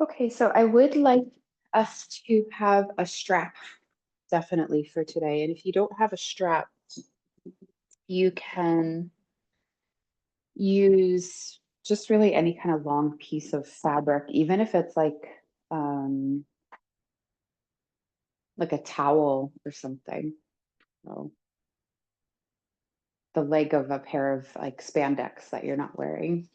Okay, so I would like us to have a strap definitely for today. And if you don't have a strap, you can use just really any kind of long piece of fabric, even if it's um like a towel or something. So the leg of a pair of like spandex that you're not wearing.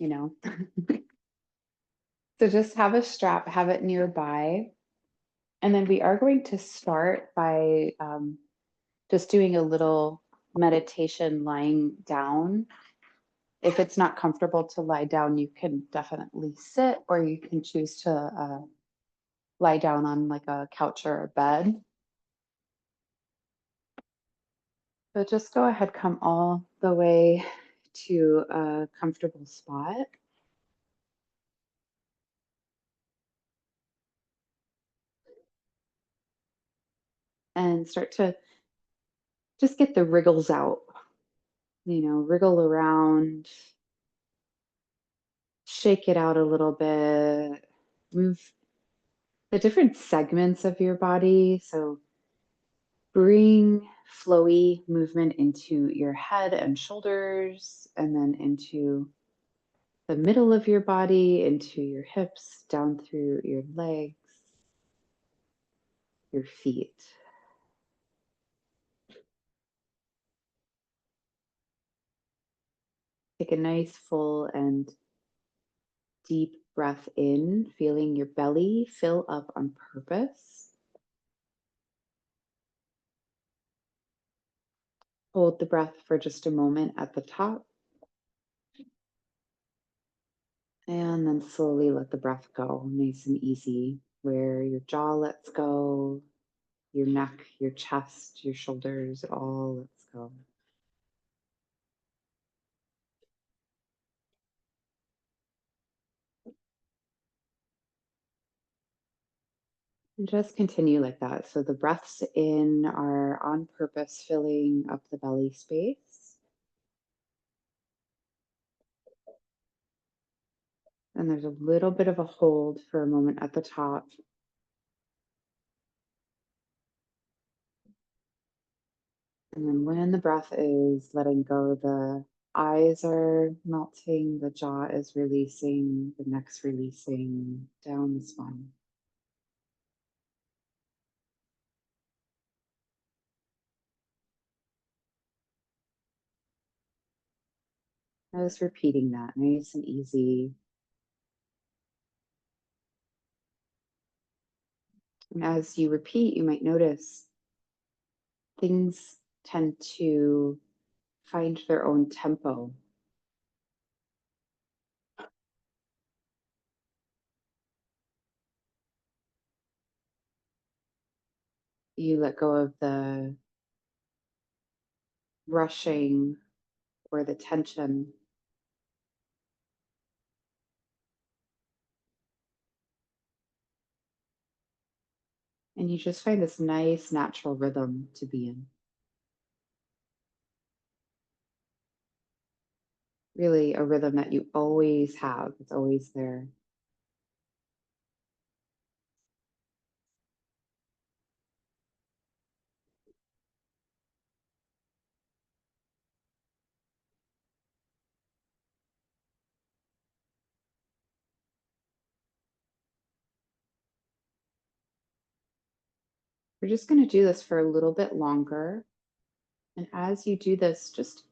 So just have a strap, have it nearby. And then we are going to start by just doing a little meditation lying down. If it's not comfortable to lie down, you can definitely sit, or you can choose to lie down on like a couch or a bed. But just go ahead, come all the way to a comfortable spot. And start to just get the wriggles out, wriggle around, shake it out a little bit, move the different segments of your body. So bring flowy movement into your head and shoulders, and then into the middle of your body, into your hips, down through your legs, your feet. Take a nice, full, and deep breath in, feeling your belly fill up on purpose. Hold the breath for just a moment at the top. And then slowly let the breath go, nice and easy, where your jaw lets go, your neck, your chest, your shoulders, it all lets go. And just continue like that. So the breaths in are on purpose, filling up the belly space. And there's a little bit of a hold for a moment at the top. And then when the breath is letting go, the eyes are melting, the jaw is releasing, the neck's releasing down the spine. Just repeating that, nice and easy. And as you repeat, you might notice things tend to find their own tempo. You let go of the rushing or the tension. And you just find this nice natural rhythm to be in. Really a rhythm that you always have, it's always there. We're just going to do this for a little bit longer. And as you do this, just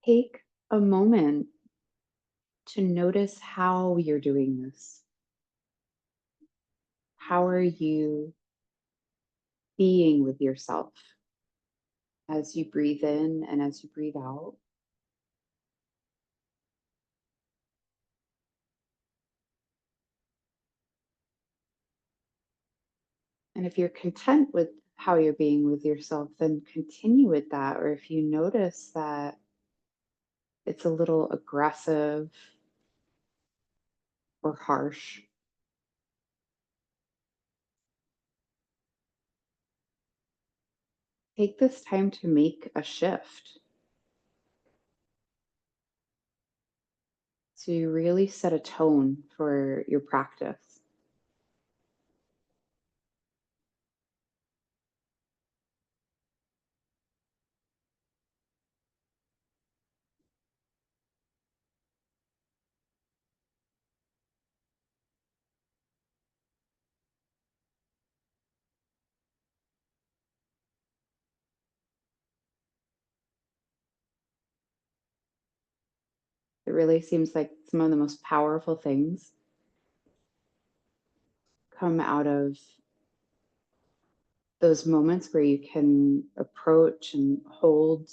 take a moment to notice how you're doing this. How are you being with yourself as you breathe in and as you breathe out? And if you're content with how you're being with yourself, then continue with that. Or if you notice that it's a little aggressive or harsh, take this time to make a shift, to really set a tone for your practice. It really seems like some of the most powerful things come out of those moments where you can approach and hold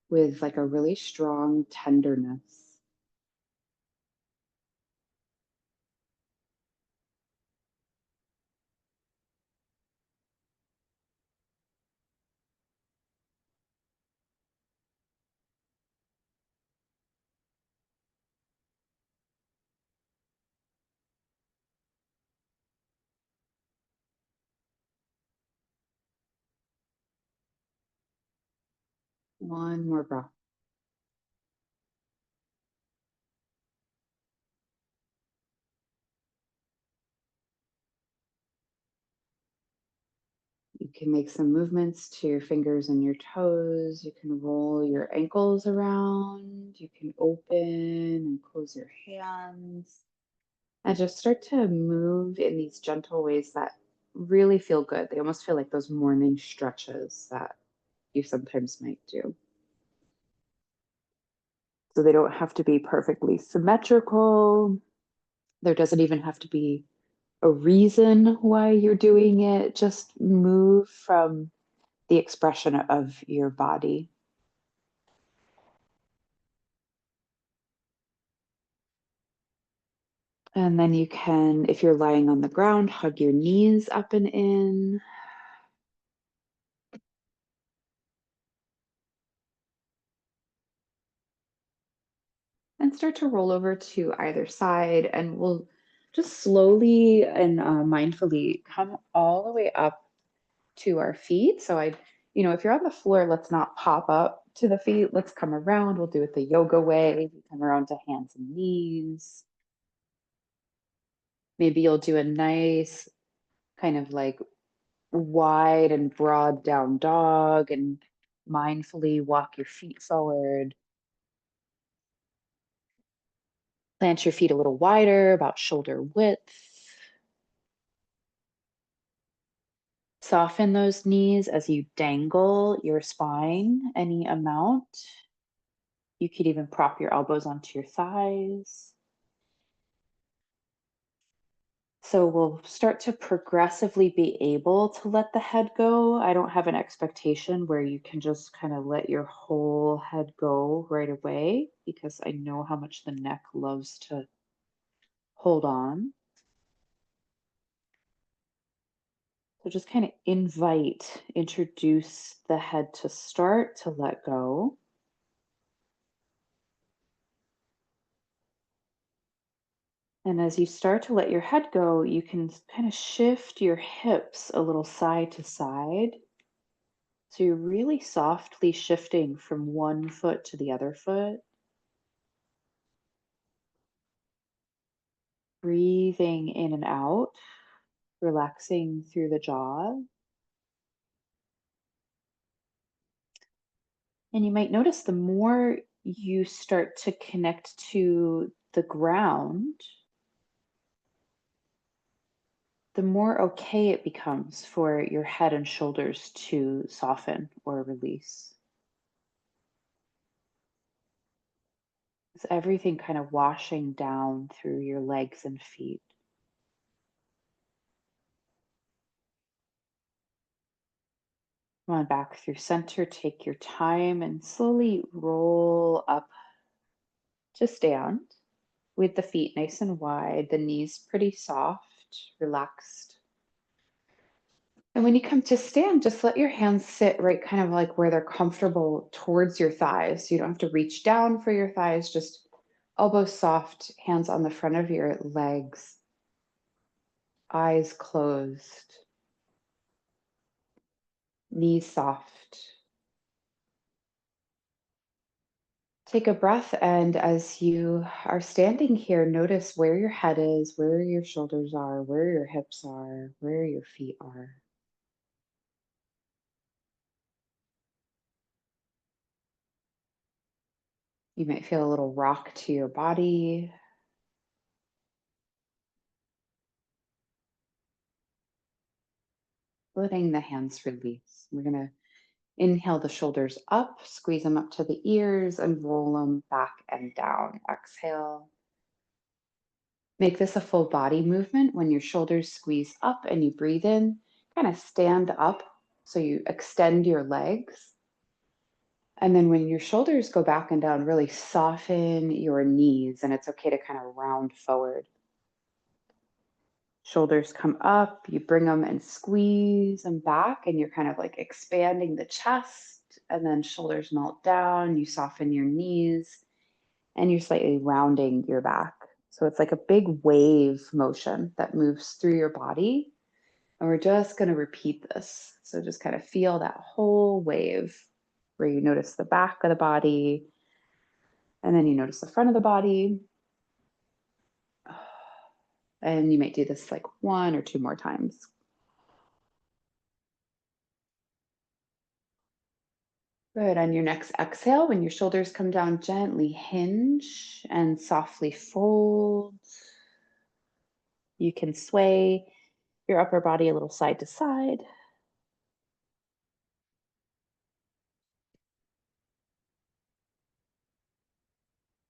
with like a really strong tenderness. One more breath. You can make some movements to your fingers and your toes. You can roll your ankles around. You can open and close your hands. And just start to move in these gentle ways that really feel good. They almost feel like those morning stretches that you sometimes might do. So they don't have to be perfectly symmetrical. There doesn't even have to be a reason why you're doing it. Just move from the expression of your body. And then you can, if you're lying on the ground, hug your knees up and in. And start to roll over to either side. And we'll just slowly and mindfully come all the way up to our feet. So if you're on the floor, let's not pop up to the feet. Let's come around. We'll do it the yoga way. Come around to hands and knees. Maybe you'll do a nice kind of like wide and broad down dog and mindfully walk your feet forward. Plant your feet a little wider, about shoulder width. Soften those knees as you dangle your spine any amount. You could even prop your elbows onto your thighs. So we'll start to progressively be able to let the head go. I don't have an expectation where you can just kind of let your whole head go right away because I know how much the neck loves to hold on. So just kind of introduce the head to start to let go. And as you start to let your head go, you can kind of shift your hips a little side to side. So you're really softly shifting from one foot to the other foot. Breathing in and out, relaxing through the jaw. And you might notice the more you start to connect to the ground, the more okay it becomes for your head and shoulders to soften or release. It's everything kind of washing down through your legs and feet. Come on back through center, take your time and slowly roll up to stand with the feet nice and wide, the knees pretty soft, relaxed. And when you come to stand, just let your hands sit right kind of like where they're comfortable towards your thighs. You don't have to reach down for your thighs, just elbows soft, hands on the front of your legs, eyes closed, knees soft. Take a breath, and as you are standing here, notice where your head is, where your shoulders are, where your hips are, where your feet are. You might feel a little rock to your body. Letting the hands release. We're going to Inhale the shoulders up, squeeze them up to the ears and roll them back and down. Exhale. Make this a full body movement. When your shoulders squeeze up and you breathe in, kind of stand up. So you extend your legs. And then when your shoulders go back and down, really soften your knees. And it's okay to kind of round forward. Shoulders come up, you bring them and squeeze them back, and you're kind of like expanding the chest. And then shoulders melt down, you soften your knees, and you're slightly rounding your back. So it's like a big wave motion that moves through your body. And we're just going to repeat this. So just kind of feel that whole wave where you notice the back of the body, and then you notice the front of the body. And you might do this like 1 or 2 more times. Good. On your next exhale, when your shoulders come down, gently hinge and softly fold. You can sway your upper body a little side to side.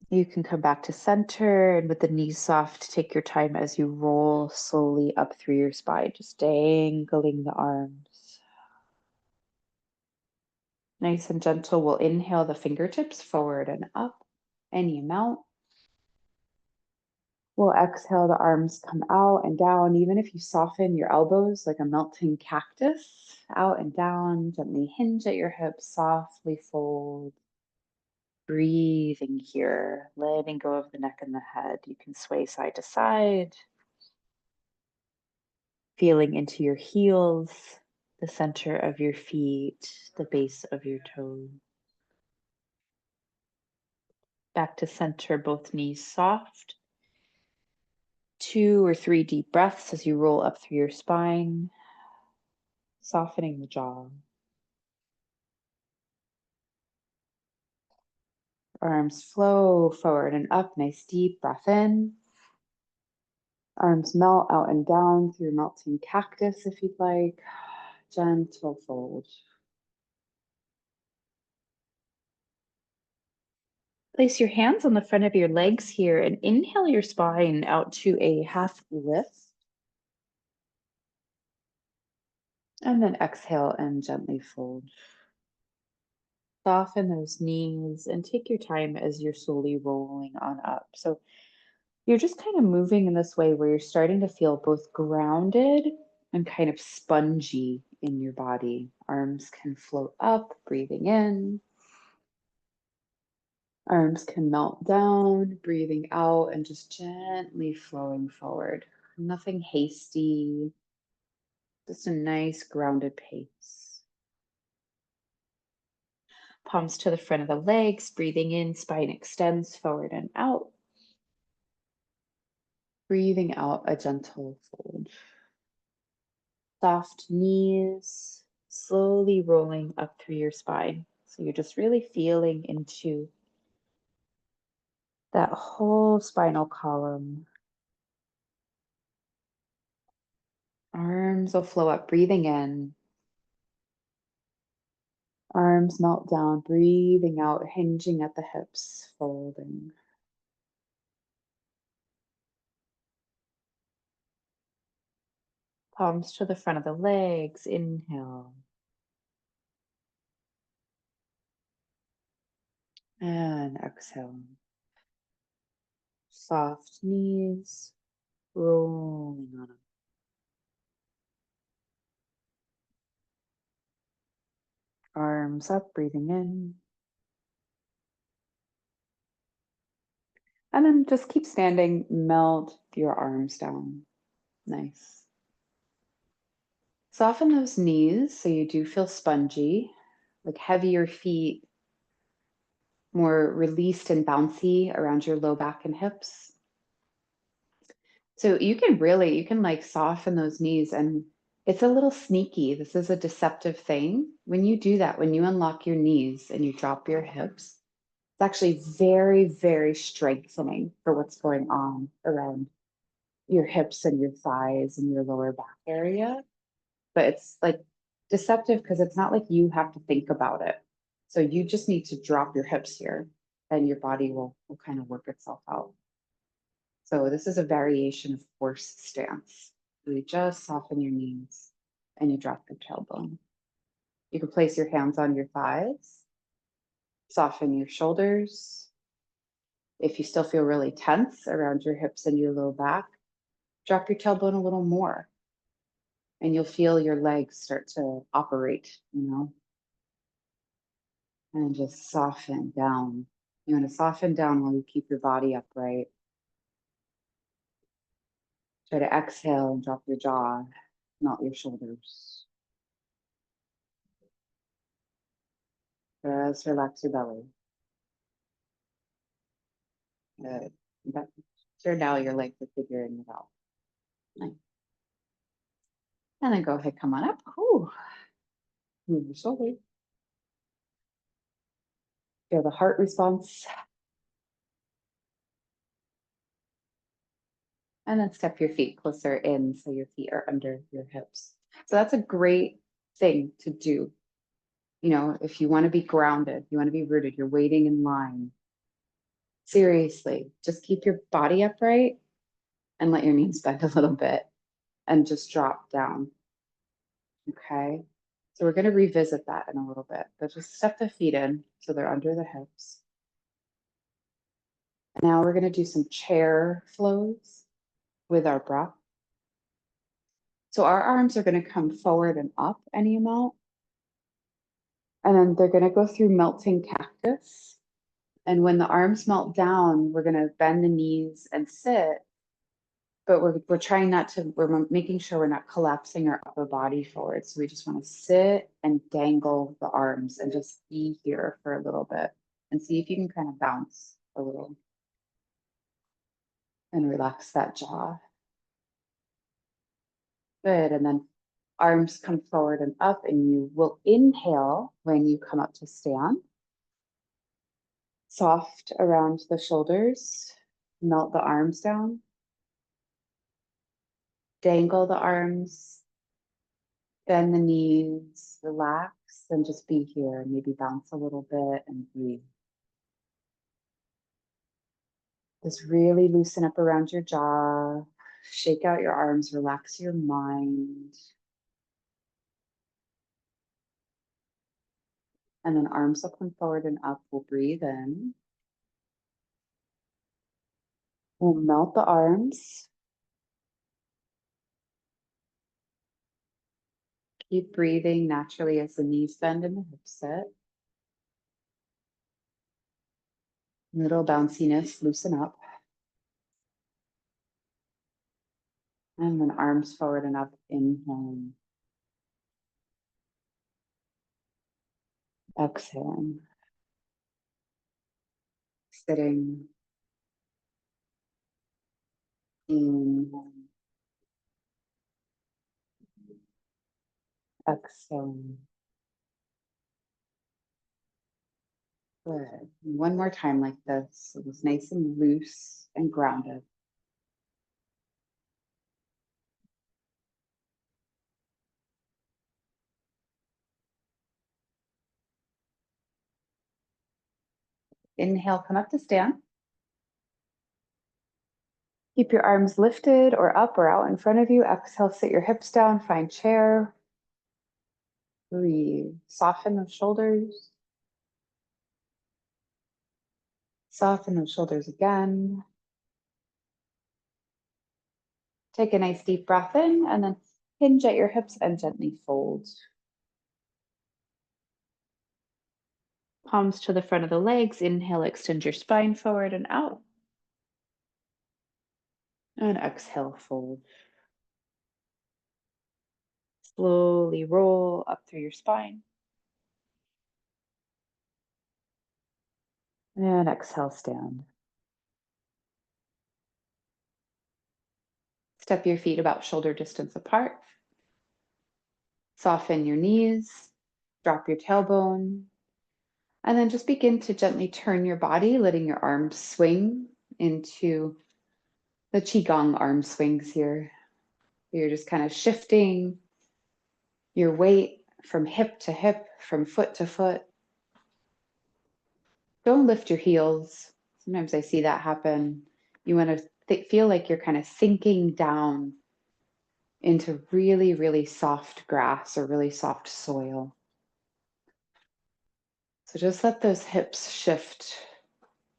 You can come back to center, and with the knees soft, take your time as you roll slowly up through your spine, just dangling the arms. Nice and gentle, we'll inhale the fingertips forward and up, any amount. We'll exhale, the arms come out and down. Even if you soften your elbows like a melting cactus, out and down, gently hinge at your hips, softly fold. Breathing here, letting go of the neck and the head. You can sway side to side, feeling into your heels, the center of your feet, the base of your toes. Back to center, both knees soft. 2 or 3 deep breaths as you roll up through your spine, softening the jaw. Arms flow forward and up, nice deep breath in. Arms melt out and down through melting cactus if you'd like. Gentle fold. Place your hands on the front of your legs here and inhale your spine out to a half lift. And then exhale and gently fold. Soften those knees and take your time as you're slowly rolling on up. So you're just kind of moving in this way where you're starting to feel both grounded and kind of spongy in your body. Arms can float up, breathing in. Arms can melt down, breathing out, and just gently flowing forward. Nothing hasty, just a nice grounded pace. Palms to the front of the legs, breathing in, spine extends forward and out. Breathing out, a gentle fold. Soft knees, slowly rolling up through your spine. So you're just really feeling into that whole spinal column. Arms will flow up, breathing in. Arms melt down, breathing out, hinging at the hips, folding. Palms to the front of the legs, inhale. And exhale. Soft knees, rolling on them. Arms up, breathing in. And then just keep standing, melt your arms down. Nice. Soften those knees so you do feel spongy, like heavier feet, more released and bouncy around your low back and hips. So you can like soften those knees, and it's a little sneaky. This is a deceptive thing. When you do that, when you unlock your knees and you drop your hips, it's actually very, very strengthening for what's going on around your hips and your thighs and your lower back area. But it's like deceptive because it's not like you have to think about it. So you just need to drop your hips here and your body will kind of work itself out. So this is a variation of horse stance. You just soften your knees and you drop your tailbone. You can place your hands on your thighs, soften your shoulders. If you still feel really tense around your hips and your low back, drop your tailbone a little more and you'll feel your legs start to operate, and just soften down. You want to soften down while you keep your body upright. Try to exhale and drop your jaw, not your shoulders. Just relax your belly. Good. Sure, now your legs are figuring it out. Nice. And then go ahead, come on up. Ooh. Move your shoulders. Feel the heart response. And then step your feet closer in so your feet are under your hips. So that's a great thing to do. If you want to be grounded, you want to be rooted, you're waiting in line. Seriously, just keep your body upright and let your knees bend a little bit and just drop down. Okay. So we're going to revisit that in a little bit, but just step the feet in so they're under the hips. Now we're going to do some chair flows with our breath. So our arms are going to come forward and up any amount. And then they're going to go through melting cactus. And when the arms melt down, we're going to bend the knees and sit. But we're trying not to, we're making sure we're not collapsing our upper body forward. So we just want to sit and dangle the arms and just be here for a little bit and see if you can kind of bounce a little and relax that jaw. Good. And then arms come forward and up, and you will inhale when you come up to stand. Soft around the shoulders, melt the arms down. Dangle the arms, bend the knees, relax, and just be here. Maybe bounce a little bit and breathe. Just really loosen up around your jaw, shake out your arms, relax your mind. And then arms will come forward and up. We'll breathe in. We'll melt the arms. Keep breathing naturally as the knees bend and the hips sit. Little bounciness, loosen up. And then arms forward and up, inhaling. Exhaling. Sitting. Inhaling. Exhaling. Good. One more time like this. So it's nice and loose and grounded. Inhale, come up to stand. Keep your arms lifted or up or out in front of you. Exhale, sit your hips down, find chair. Breathe. Soften those shoulders. Soften those shoulders again. Take a nice deep breath in and then hinge at your hips and gently fold. Palms to the front of the legs. Inhale, extend your spine forward and out. And exhale, fold. Slowly roll up through your spine. And exhale, stand. Step your feet about shoulder distance apart. Soften your knees. Drop your tailbone. And then just begin to gently turn your body, letting your arms swing into the Qigong arm swings here. You're just kind of shifting your weight from hip to hip, from foot to foot. Don't lift your heels. Sometimes I see that happen. You want to feel like you're kind of sinking down into really, really soft grass or really soft soil. So just let those hips shift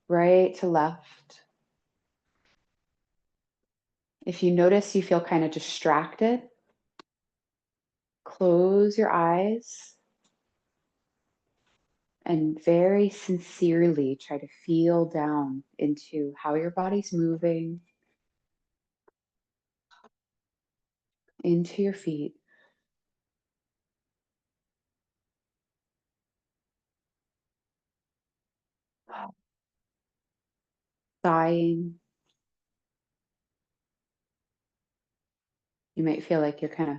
right to left. If you notice you feel kind of distracted, close your eyes and very sincerely try to feel down into how your body's moving, into your feet. Sighing. You might feel like you're kind of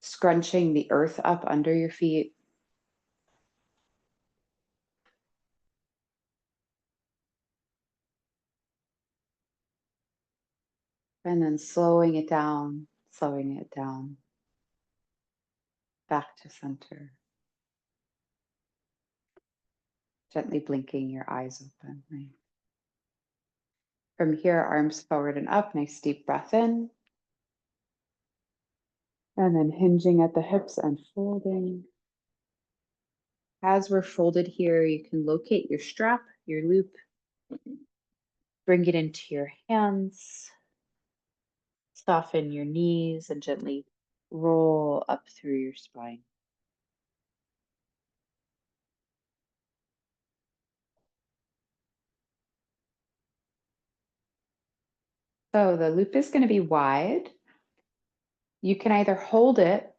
scrunching the earth up under your feet. And then slowing it down, back to center. Gently blinking your eyes open. Right? From here, arms forward and up, nice deep breath in. And then hinging at the hips and folding. As we're folded here, you can locate your strap, your loop, bring it into your hands, soften your knees, and gently roll up through your spine. So the loop is going to be wide. You can either hold it,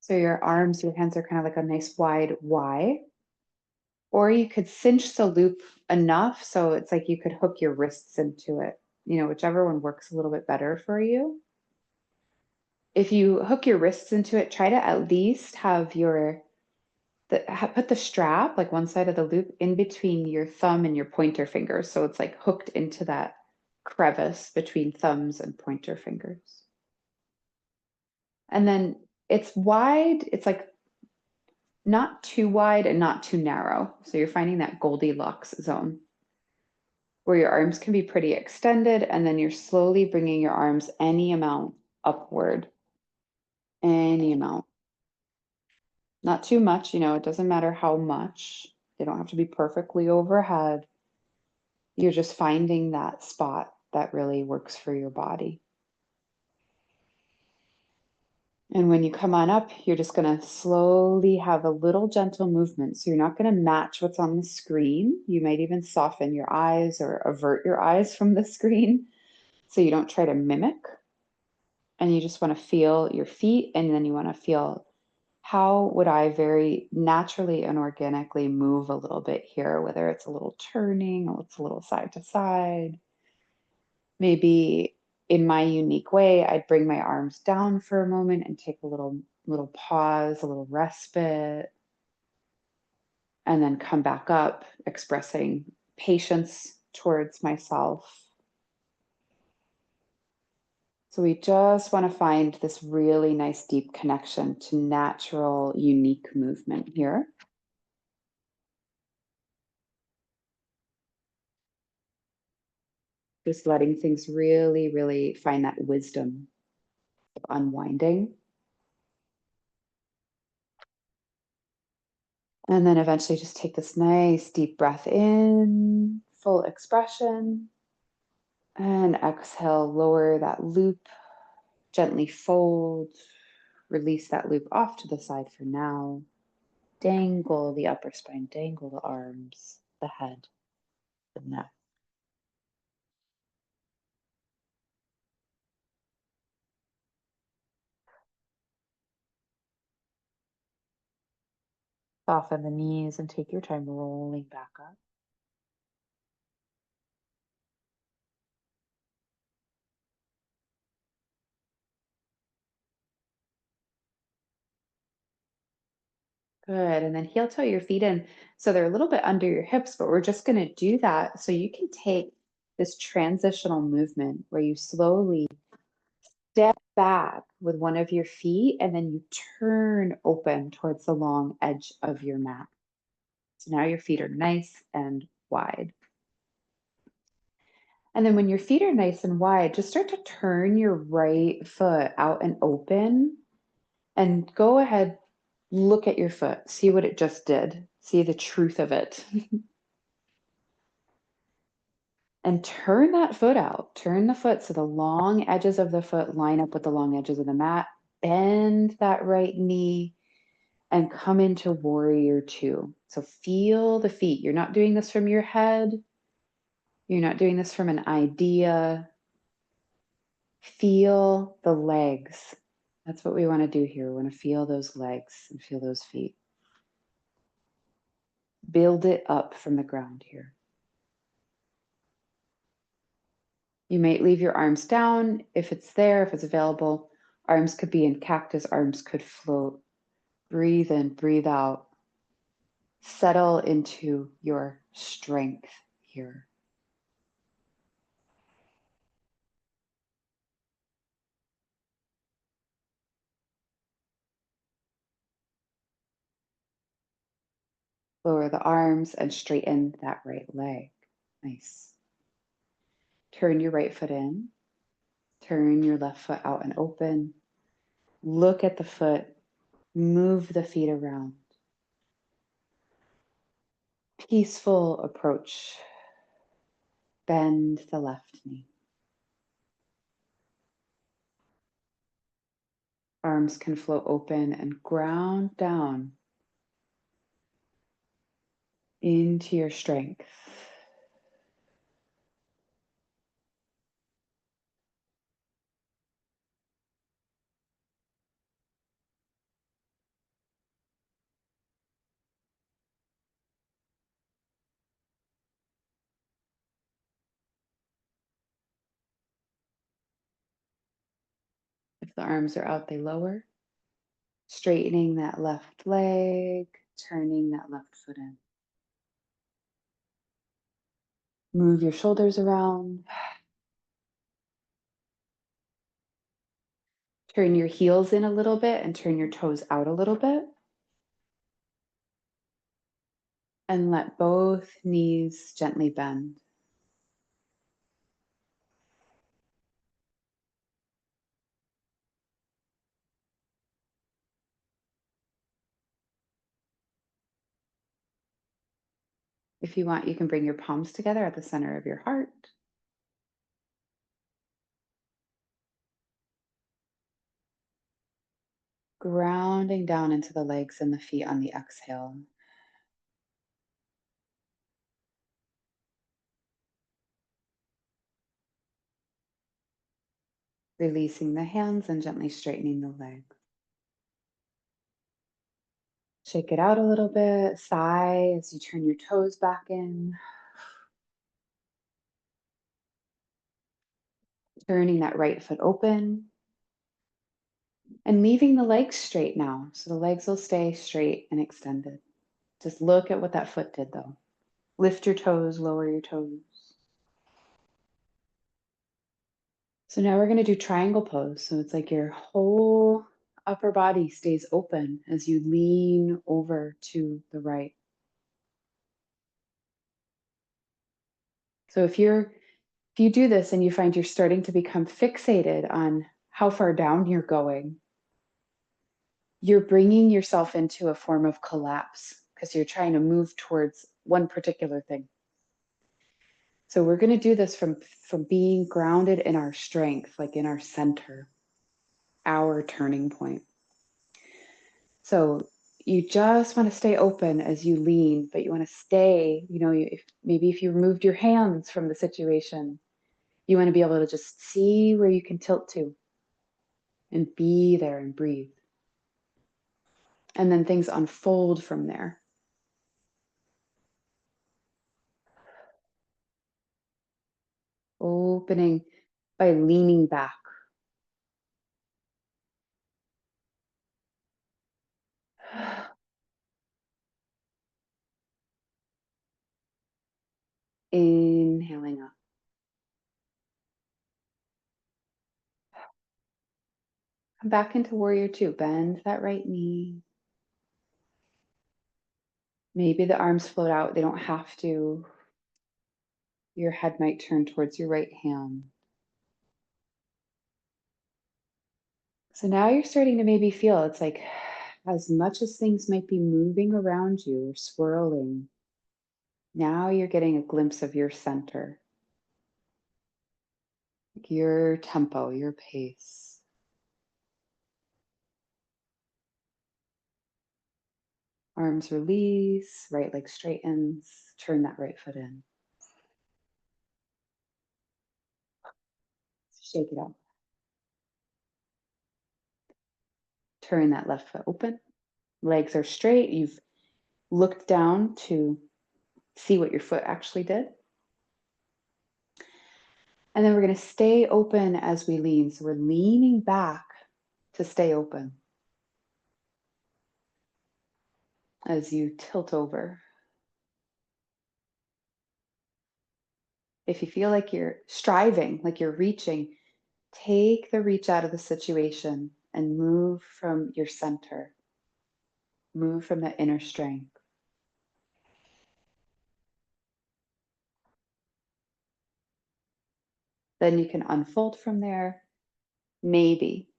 so your arms, your hands are kind of like a nice wide Y, or you could cinch the loop enough so it's like you could hook your wrists into it, whichever one works a little bit better for you. If you hook your wrists into it, try to at least have put the strap, like one side of the loop, in between your thumb and your pointer fingers. So it's like hooked into that crevice between thumbs and pointer fingers. And then it's wide, it's like not too wide and not too narrow. So you're finding that Goldilocks zone where your arms can be pretty extended, and then you're slowly bringing your arms any amount upward, any amount. Not too much, it doesn't matter how much. They don't have to be perfectly overhead. You're just finding that spot that really works for your body. And when you come on up, you're just going to slowly have a little gentle movement. So you're not going to match what's on the screen. You might even soften your eyes or avert your eyes from the screen so you don't try to mimic. And you just want to feel your feet, and then you want to feel, how would I very naturally and organically move a little bit here, whether it's a little turning or it's a little side to side. Maybe in my unique way, I'd bring my arms down for a moment and take a little pause, a little respite, and then come back up, expressing patience towards myself. So we just want to find this really nice deep connection to natural, unique movement here. Just letting things really, really find that wisdom of unwinding. And then eventually just take this nice deep breath in, full expression. And exhale, lower that loop, gently fold, release that loop off to the side for now. Dangle the upper spine, dangle the arms, the head, the neck. Soften the knees and take your time rolling back up. Good. And then heel toe your feet in. So they're a little bit under your hips, but we're just going to do that. So you can take this transitional movement where you slowly step back with one of your feet and then you turn open towards the long edge of your mat. So now your feet are nice and wide. And then when your feet are nice and wide, just start to turn your right foot out and open and go ahead, look at your foot, see what it just did, see the truth of it. And turn that foot out. Turn the foot so the long edges of the foot line up with the long edges of the mat. Bend that right knee and come into warrior two. So feel the feet. You're not doing this from your head. You're not doing this from an idea. Feel the legs. That's what we want to do here. We want to feel those legs and feel those feet. Build it up from the ground here. You might leave your arms down if it's there, if it's available. Arms could be in cactus, arms could float. Breathe in, breathe out. Settle into your strength here. Lower the arms and straighten that right leg. Nice. Turn your right foot in. Turn your left foot out and open. Look at the foot. Move the feet around. Peaceful approach. Bend the left knee. Arms can float open and ground down into your strength. If the arms are out, they lower. Straightening that left leg, turning that left foot in. Move your shoulders around. Turn your heels in a little bit and turn your toes out a little bit. And let both knees gently bend. If you want, you can bring your palms together at the center of your heart. Grounding down into the legs and the feet on the exhale. Releasing the hands and gently straightening the legs. Shake it out a little bit. Sigh as you turn your toes back in. Turning that right foot open. And leaving the legs straight now. So the legs will stay straight and extended. Just look at what that foot did though. Lift your toes, lower your toes. So now we're going to do triangle pose. So it's like your whole upper body stays open as you lean over to the right. So if you do this and you find you're starting to become fixated on how far down you're going, you're bringing yourself into a form of collapse because you're trying to move towards one particular thing. So we're going to do this from being grounded in our strength, like in our center, our turning point. So you just want to stay open as you lean, but you want to stay, maybe if you removed your hands from the situation, you want to be able to just see where you can tilt to and be there and breathe. And then things unfold from there. Opening by leaning back. Inhaling up. Come back into warrior two. Bend that right knee. Maybe the arms float out. They don't have to. Your head might turn towards your right hand. So now you're starting to maybe feel it's like as much as things might be moving around you or swirling, now you're getting a glimpse of your center, your tempo, your pace. Arms release, right leg straightens, turn that right foot in. Shake it out. Turn that left foot open. Legs are straight. You've looked down to see what your foot actually did. And then we're going to stay open as we lean. So we're leaning back to stay open as you tilt over. If you feel like you're striving, like you're reaching, take the reach out of the situation and move from your center. Move from that inner strength. Then you can unfold from there, maybe.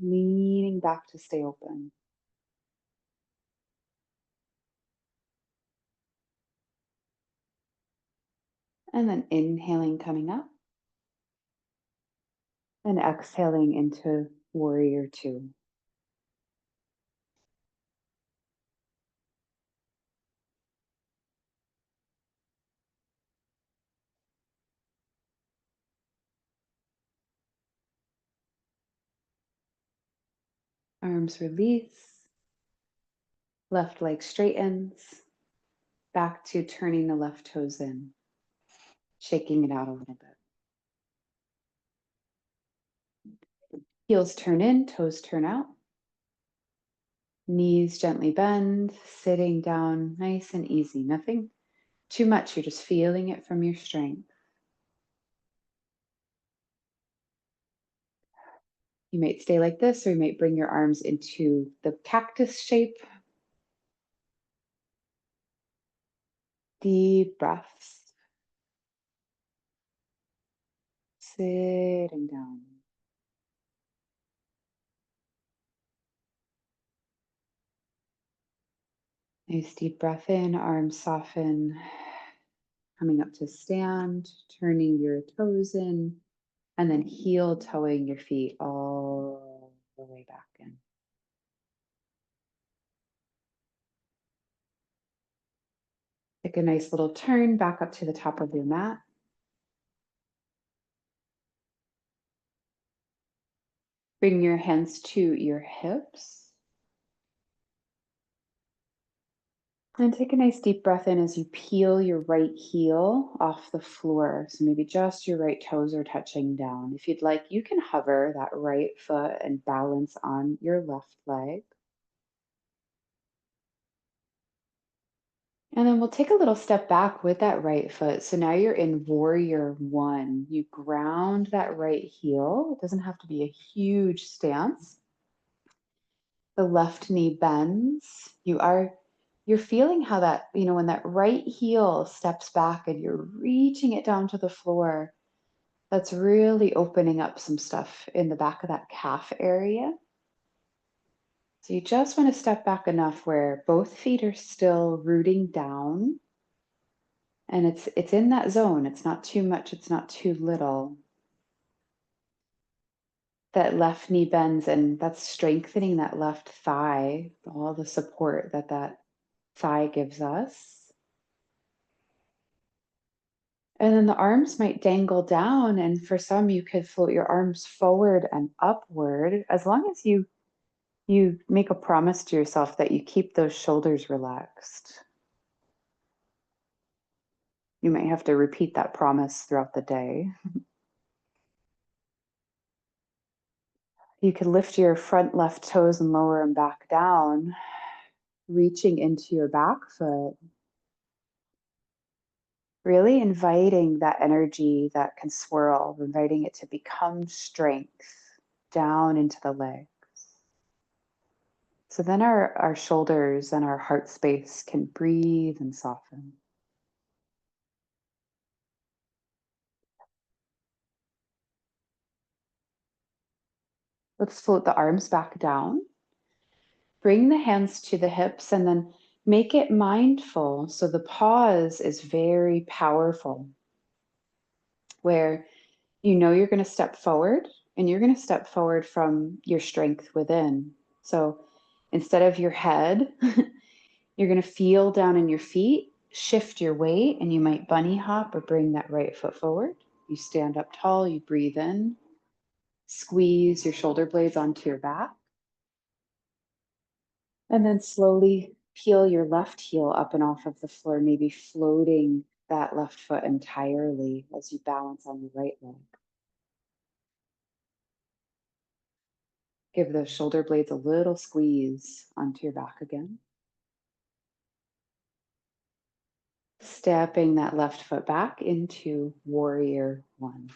Leaning back to stay open. And then inhaling, coming up. And exhaling into warrior two. Arms release. Left leg straightens. Back to turning the left toes in. Shaking it out a little bit. Heels turn in, toes turn out. Knees gently bend, sitting down nice and easy. Nothing too much. You're just feeling it from your strength. You might stay like this, or you might bring your arms into the cactus shape. Deep breaths. Sitting down. Nice deep breath in, arms soften. Coming up to stand, turning your toes in, and then heel toeing your feet all the way back in. Take a nice little turn back up to the top of your mat. Bring your hands to your hips. And take a nice deep breath in as you peel your right heel off the floor. So maybe just your right toes are touching down. If you'd like, you can hover that right foot and balance on your left leg. And then we'll take a little step back with that right foot. So now you're in warrior one. You ground that right heel. It doesn't have to be a huge stance. The left knee bends. You're feeling how that, when that right heel steps back and you're reaching it down to the floor, that's really opening up some stuff in the back of that calf area. So you just want to step back enough where both feet are still rooting down. And it's in that zone. It's not too much, it's not too little. That left knee bends, and that's strengthening that left thigh, all the support that thigh gives us. And then the arms might dangle down, and for some you could float your arms forward and upward, as long as you make a promise to yourself that you keep those shoulders relaxed. You might have to repeat that promise throughout the day. You could lift your front left toes and lower them back down, reaching into your back foot. Really inviting that energy that can swirl, inviting it to become strength down into the legs. So then our shoulders and our heart space can breathe and soften. Let's float the arms back down. Bring the hands to the hips and then make it mindful. So the pause is very powerful, where you know you're going to step forward and you're going to step forward from your strength within. So instead of your head, you're going to feel down in your feet, shift your weight, and you might bunny hop or bring that right foot forward. You stand up tall, you breathe in, squeeze your shoulder blades onto your back, and then slowly peel your left heel up and off of the floor, maybe floating that left foot entirely as you balance on the right leg. Give those shoulder blades a little squeeze onto your back again. Stepping that left foot back into warrior one.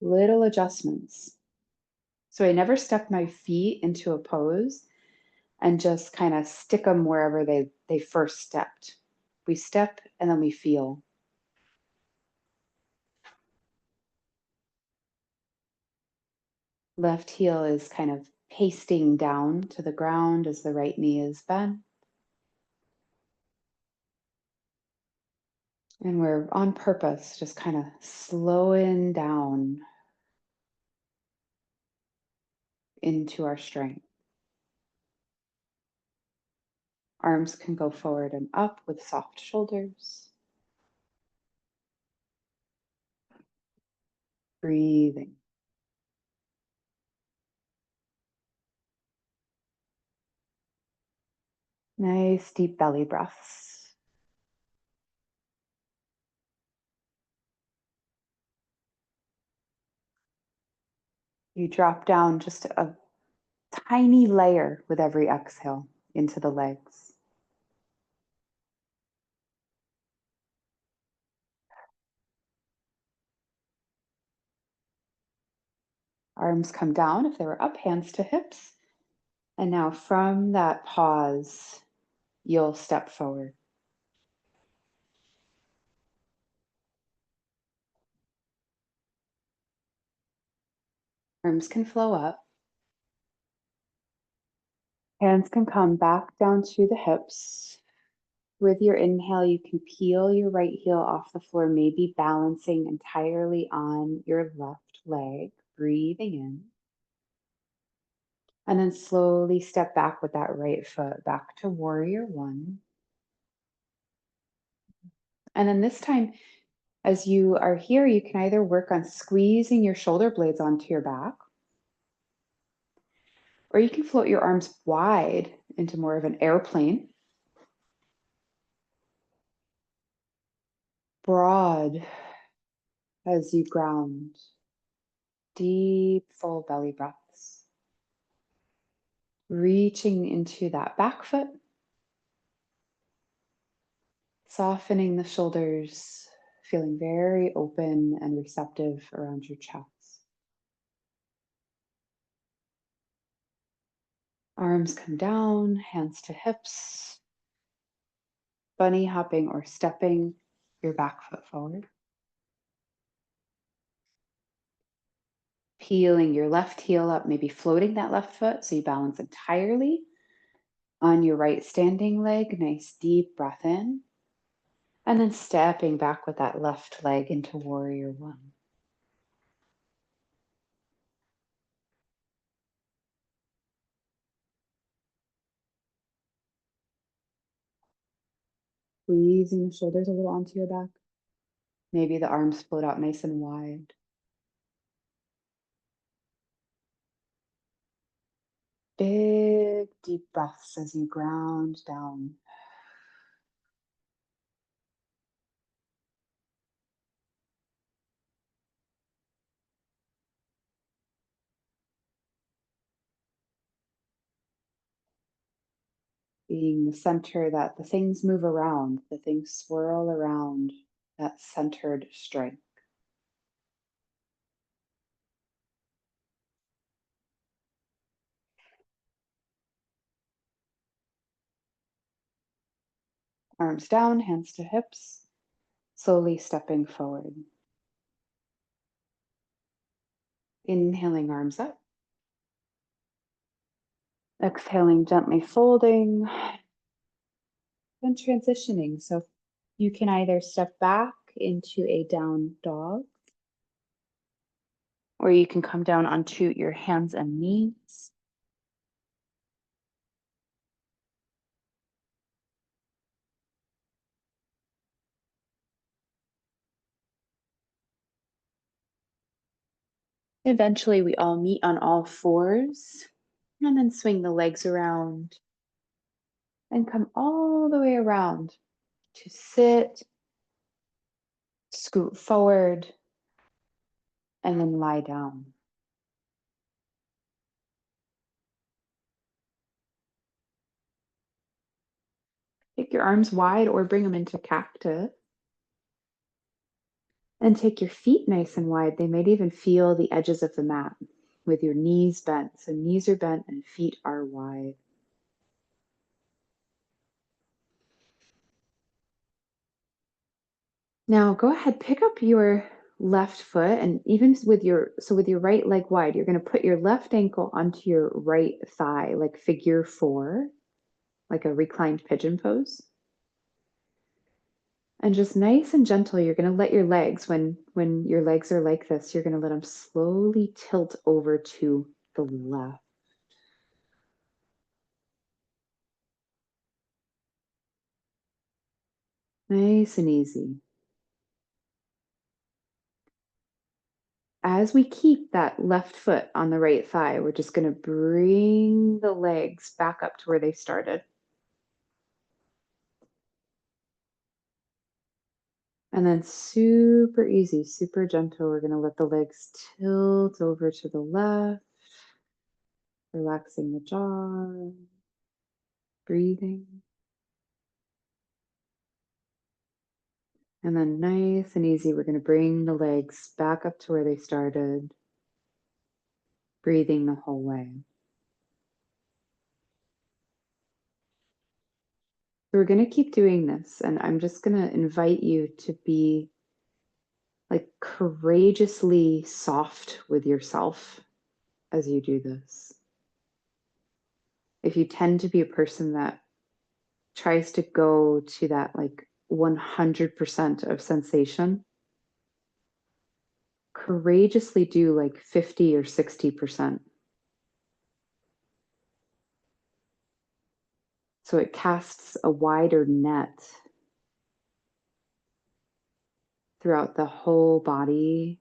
Little adjustments. So I never step my feet into a pose and just kind of stick them wherever they first stepped. We step and then we feel. Left heel is kind of pasting down to the ground as the right knee is bent. And we're on purpose, just kind of slowing down into our strength. Arms can go forward and up with soft shoulders. Breathing. Nice deep belly breaths. You drop down just a tiny layer with every exhale into the legs. Arms come down if they were up, hands to hips. And now from that pause, you'll step forward. Arms can flow up. Hands can come back down to the hips. With your inhale, you can peel your right heel off the floor, maybe balancing entirely on your left leg, breathing in. And then slowly step back with that right foot back to warrior one. And then this time, as you are here, you can either work on squeezing your shoulder blades onto your back, or you can float your arms wide into more of an airplane. Broad as you ground. Deep, full belly breaths. Reaching into that back foot. Softening the shoulders, feeling very open and receptive around your chest. Arms come down, hands to hips. Bunny hopping or stepping your back foot forward. Peeling your left heel up, maybe floating that left foot so you balance entirely on your right standing leg. Nice deep breath in. And then stepping back with that left leg into warrior one. Squeezing the shoulders a little onto your back. Maybe the arms float out nice and wide. Big, deep breaths as you ground down. being the center that the things move around, the things swirl around that centered strength. Arms down, hands to hips, slowly stepping forward. Inhaling, arms up. Exhaling, gently folding, then transitioning. So you can either step back into a down dog, or you can come down onto your hands and knees. Eventually, we all meet on all fours and then swing the legs around and come all the way around to sit, scoot forward, and then lie down. Take your arms wide or bring them into cactus. And take your feet nice and wide. They might even feel the edges of the mat with your knees bent. So knees are bent and feet are wide. Now go ahead, pick up your left foot, and even with your right leg wide, you're going to put your left ankle onto your right thigh, like figure 4, like a reclined pigeon pose. And just nice and gentle, you're going to let your legs, when your legs are like this, you're going to let them slowly tilt over to the left. Nice and easy. As we keep that left foot on the right thigh, we're just going to bring the legs back up to where they started. And then super easy, super gentle, we're going to let the legs tilt over to the left, relaxing the jaw, breathing. And then nice and easy, we're going to bring the legs back up to where they started, breathing the whole way. We're going to keep doing this, and I'm just going to invite you to be like courageously soft with yourself as you do this. If you tend to be a person that tries to go to that like 100% of sensation, courageously do like 50 or 60%. So it casts a wider net throughout the whole body.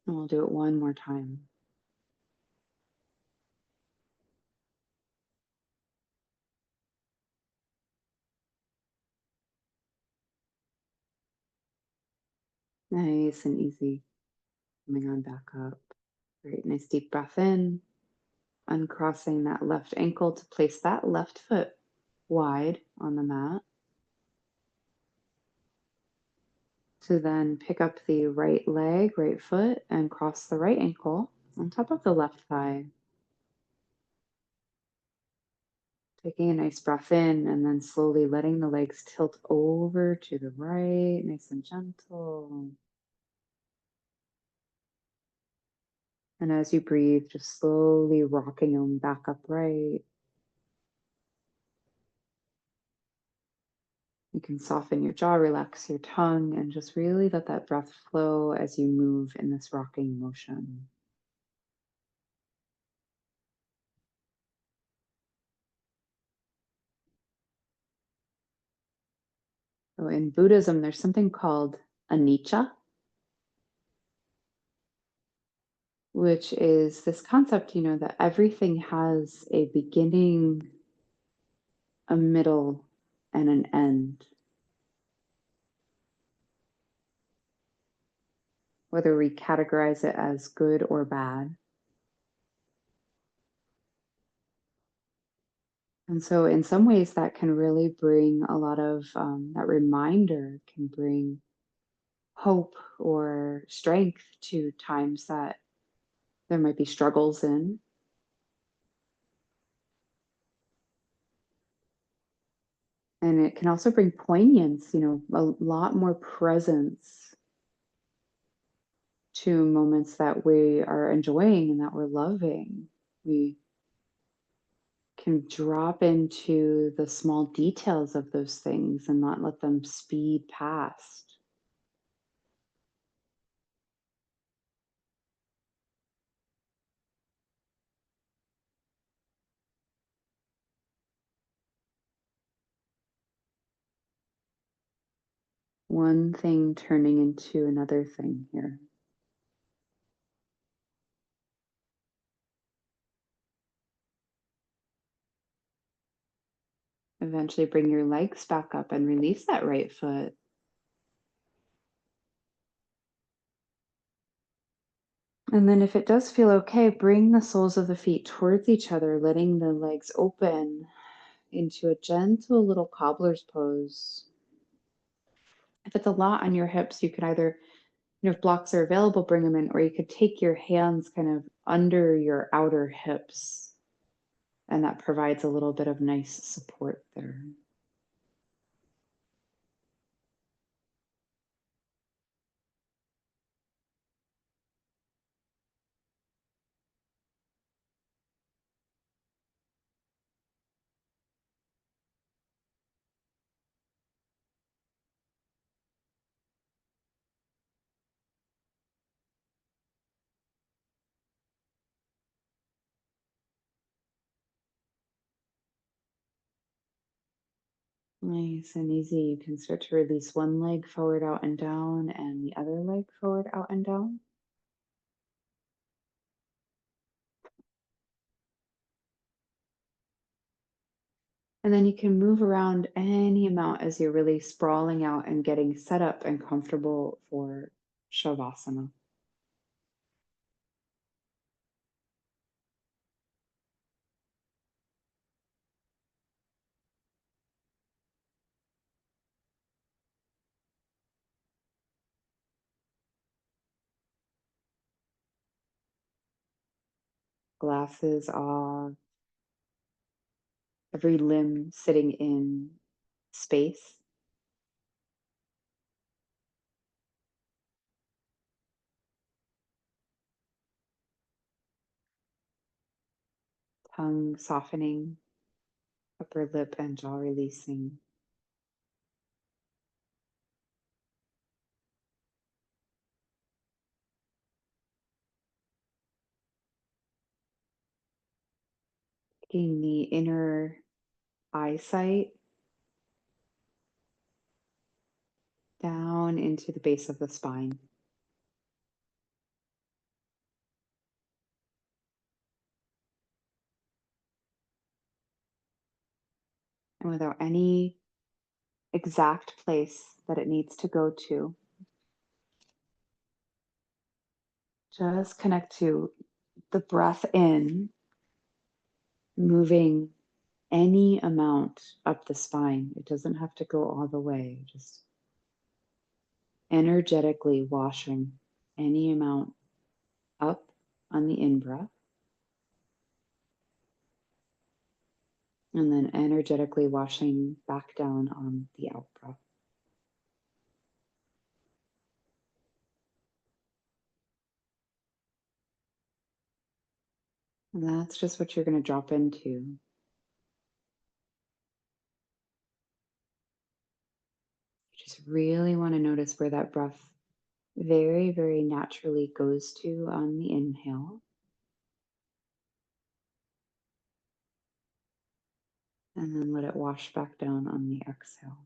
And we'll do it one more time. Nice and easy. Coming on back up. Great. Nice deep breath in. Uncrossing that left ankle to place that left foot wide on the mat. To then pick up the right leg, right foot, and cross the right ankle on top of the left thigh. Taking a nice breath in and then slowly letting the legs tilt over to the right, nice and gentle. And as you breathe, just slowly rocking them back upright. You can soften your jaw, relax your tongue, and just really let that breath flow as you move in this rocking motion. So in Buddhism, there's something called anicca, which is this concept, that everything has a beginning, a middle, and an end. Whether we categorize it as good or bad. And so, in some ways, that can really bring a lot of that reminder can bring hope or strength to times that there might be struggles in. And it can also bring poignance, a lot more presence to moments that we are enjoying and that we're loving. We can drop into the small details of those things and not let them speed past. One thing turning into another thing here. Eventually bring your legs back up and release that right foot. And then if it does feel okay, bring the soles of the feet towards each other, letting the legs open into a gentle little cobbler's pose. If it's a lot on your hips, you could either, if blocks are available, bring them in, or you could take your hands kind of under your outer hips, and that provides a little bit of nice support there. Nice and easy. You can start to release one leg forward, out, and down, and the other leg forward, out, and down. And then you can move around any amount as you're really sprawling out and getting set up and comfortable for Shavasana. Glasses off, every limb sitting in space, tongue softening, upper lip and jaw releasing. Taking the inner eyesight down into the base of the spine. And without any exact place that it needs to go to, just connect to the breath in, moving any amount up the spine. It doesn't have to go all the way, just energetically washing any amount up on the in breath, and then energetically washing back down on the out breath. And that's just what you're going to drop into. You just really want to notice where that breath very, very naturally goes to on the inhale, and then let it wash back down on the exhale.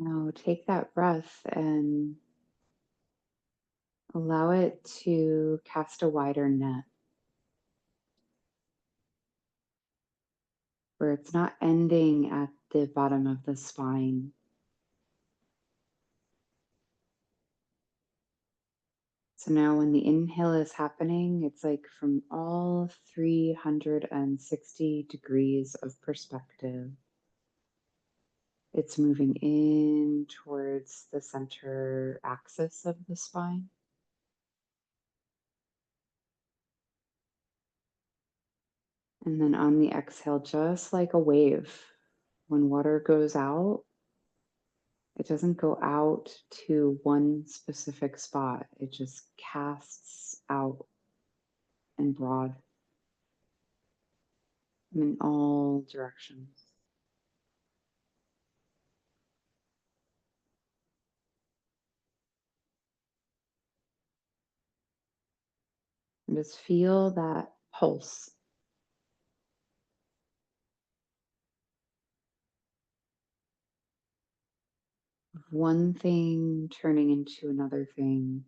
Now take that breath and allow it to cast a wider net where it's not ending at the bottom of the spine. So now when the inhale is happening, it's like from all 360 degrees of perspective. It's moving in towards the center axis of the spine. And then on the exhale, just like a wave, when water goes out, it doesn't go out to one specific spot. It just casts out and broad in all directions. And just feel that pulse. One thing turning into another thing.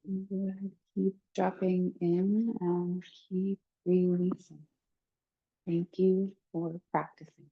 And go ahead, keep dropping in and keep releasing. Thank you for practicing.